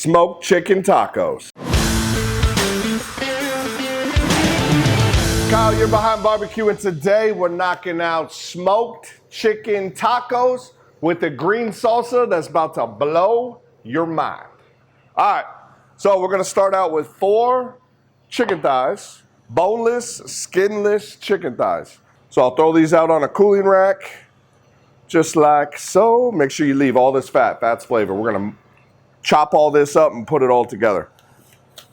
smoked chicken tacos. Kyle, you're behind barbecue, and today we're knocking out smoked chicken tacos with a green salsa that's about to blow your mind. All right, so we're gonna start out with 4 chicken thighs, boneless, skinless chicken thighs. So I'll throw these out on a cooling rack, just like so. Make sure you leave all this fat, fat's flavor. We're gonna chop all this up and put it all together.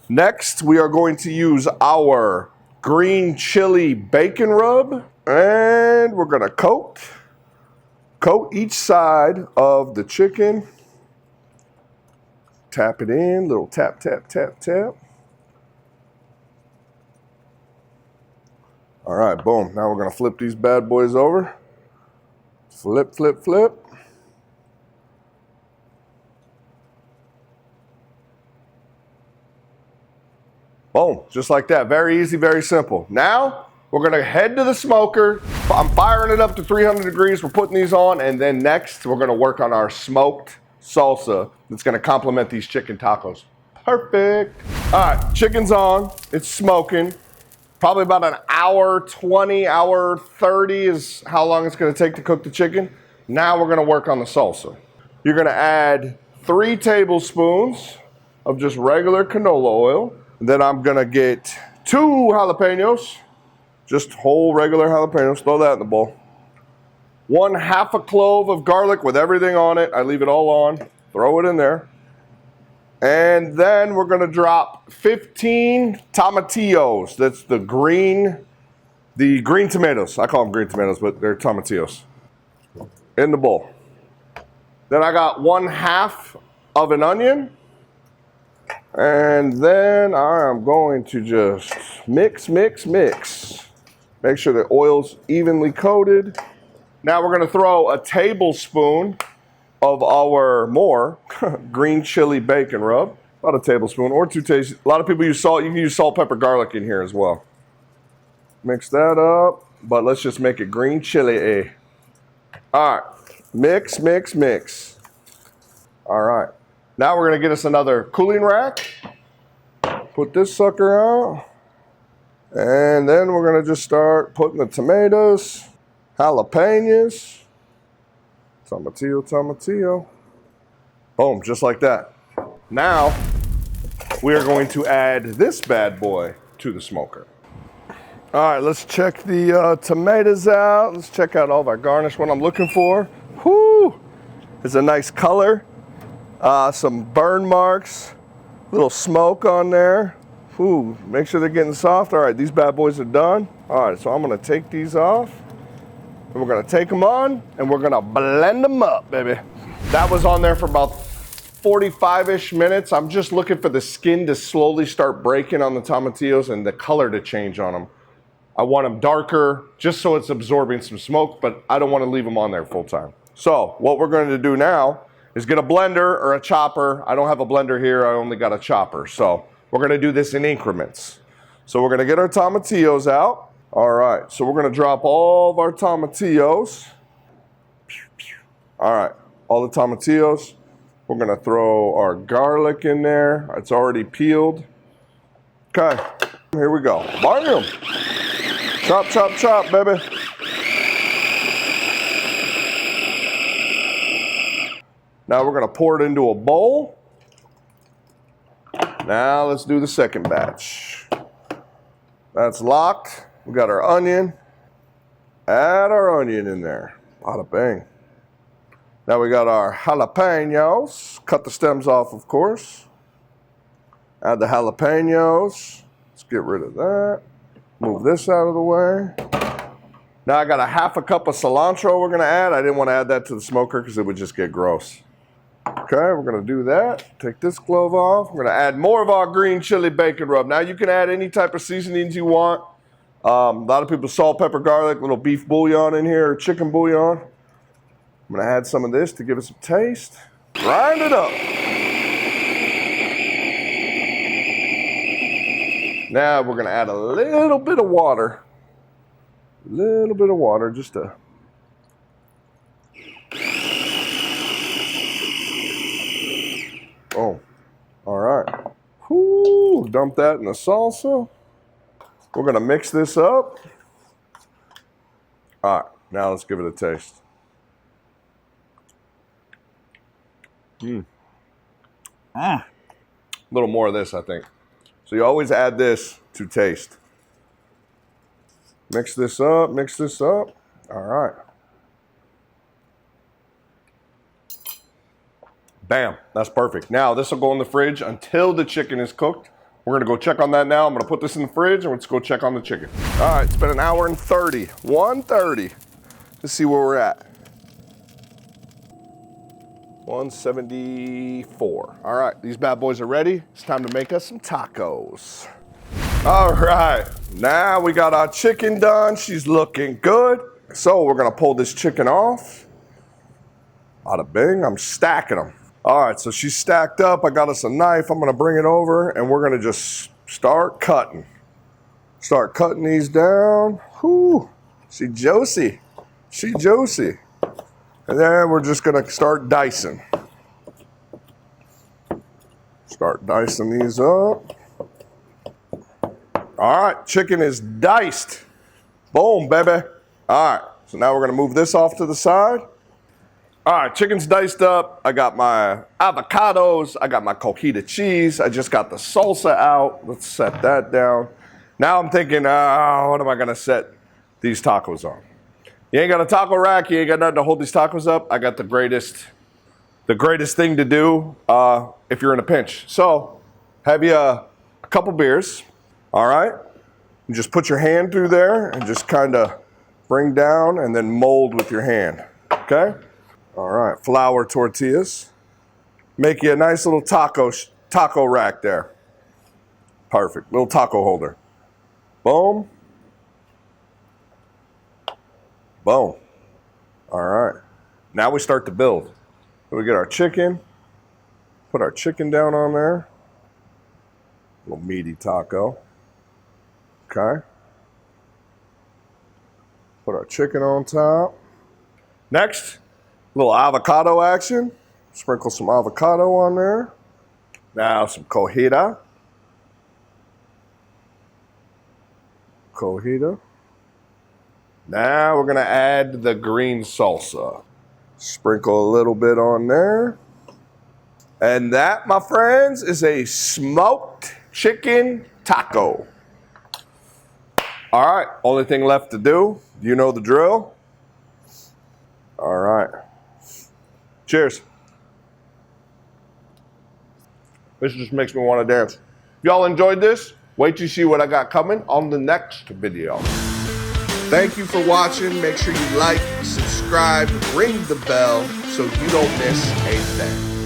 Next, we are going to use our green chili bacon rub, and we're gonna coat each side of the chicken. Tap it in, little tap, tap, tap, tap. All right, boom. Now we're gonna flip these bad boys over. Flip, flip, flip. Boom, just like that. Very easy, very simple. Now, we're gonna head to the smoker. I'm firing it up to 300 degrees. We're putting these on, and then next, we're gonna work on our smoked salsa that's gonna complement these chicken tacos. Perfect. All right, chicken's on. It's smoking. Probably about an hour 20, hour 30 is how long it's gonna take to cook the chicken. Now we're gonna work on the salsa. You're gonna add 3 tablespoons of just regular canola oil. Then I'm gonna get 2 jalapenos, just whole regular jalapenos, throw that in the bowl. 1/2 a clove of garlic with everything on it. I leave it all on, throw it in there. And then we're gonna drop 15 tomatillos. That's the green tomatoes. I call them green tomatoes, but they're tomatillos. In the bowl. Then I got 1/2 of an onion. And then I am going to just mix, mix, mix. Make sure the oil's evenly coated. Now we're gonna throw a tablespoon of our green chili bacon rub. About a tablespoon or 2 tablespoons. A lot of people use salt. You can use salt, pepper, garlic in here as well. Mix that up, but let's just make it green chili. All right, mix, mix, mix. All right, now we're gonna get us another cooling rack. Put this sucker out. And then we're gonna just start putting the tomatoes, jalapenos, tomatillo. Boom, just like that. Now, we are going to add this bad boy to the smoker. All right, let's check the tomatoes out. Let's check out all of our garnish, what I'm looking for. Whoo, it's a nice color. Some burn marks, little smoke on there. Ooh, make sure they're getting soft. All right, these bad boys are done. All right, so I'm gonna take these off. And we're gonna take them on, and we're gonna blend them up, baby. That was on there for about 45-ish minutes. I'm just looking for the skin to slowly start breaking on the tomatillos and the color to change on them. I want them darker, just so it's absorbing some smoke, but I don't wanna leave them on there full time. So what we're going to do now is get a blender or a chopper. I don't have a blender here, I only got a chopper. So we're gonna do this in increments. So we're gonna get our tomatillos out. All right, so we're gonna drop all of our tomatillos. All right, all the tomatillos. We're gonna throw our garlic in there. It's already peeled. Okay, here we go. Bam! Chop, chop, chop, baby. Now we're gonna pour it into a bowl. Now let's do the second batch. That's locked. We got our onion. Add our onion in there. Bada bang. Now we got our jalapenos. Cut the stems off, of course. Add the jalapenos. Let's get rid of that. Move this out of the way. Now I got a 1/2 cup of cilantro we're gonna add. I didn't want to add that to the smoker because it would just get gross. Okay, we're gonna do that. Take this glove off. We're gonna add more of our green chili bacon rub. Now you can add any type of seasonings you want. A lot of people salt, pepper, garlic, little beef bouillon in here, or chicken bouillon. I'm gonna add some of this to give it some taste. Grind it up. Now we're gonna add a little bit of water. A little bit of water just to oh. All right. Whoo, dump that in the salsa. We're gonna mix this up. All right, now let's give it a taste. A little more of this, I think. So you always add this to taste. Mix this up, mix this up. All right. Bam, that's perfect. Now this will go in the fridge until the chicken is cooked. We're gonna go check on that now. I'm gonna put this in the fridge and let's go check on the chicken. All right, it's been an hour and 30, 1:30. Let's see where we're at. 174. All right, these bad boys are ready. It's time to make us some tacos. All right, now we got our chicken done. She's looking good. So we're gonna pull this chicken off. Bada bing, I'm stacking them. All right, so she's stacked up. I got us a knife. I'm gonna bring it over and we're gonna just start cutting. Start cutting these down. Whoo, she juicy. She juicy. And then we're just gonna start dicing. Start dicing these up. All right, chicken is diced. Boom, baby. All right, so now we're gonna move this off to the side. All right, chicken's diced up. I got my avocados. I got my cojita cheese. I just got the salsa out. Let's set that down. Now I'm thinking, what am I gonna set these tacos on? You ain't got a taco rack. You ain't got nothing to hold these tacos up. I got the greatest thing to do if you're in a pinch. So have you a couple beers, all right? You just put your hand through there and just kind of bring down and then mold with your hand, okay? All right, flour tortillas. Make you a nice little taco rack there. Perfect, little taco holder. Boom. Boom. All right, now we start to build. We get our chicken, put our chicken down on there. Little meaty taco. Okay. Put our chicken on top. Next, a little avocado action. Sprinkle some avocado on there. Now some cojita. Cojita. Now we're gonna add the green salsa. Sprinkle a little bit on there. And that, my friends, is a smoked chicken taco. All right, only thing left to do, you know the drill. All right. Cheers. This just makes me want to dance. If y'all enjoyed this, wait to see what I got coming on the next video. Thank you for watching. Make sure you like, subscribe, ring the bell so you don't miss a thing.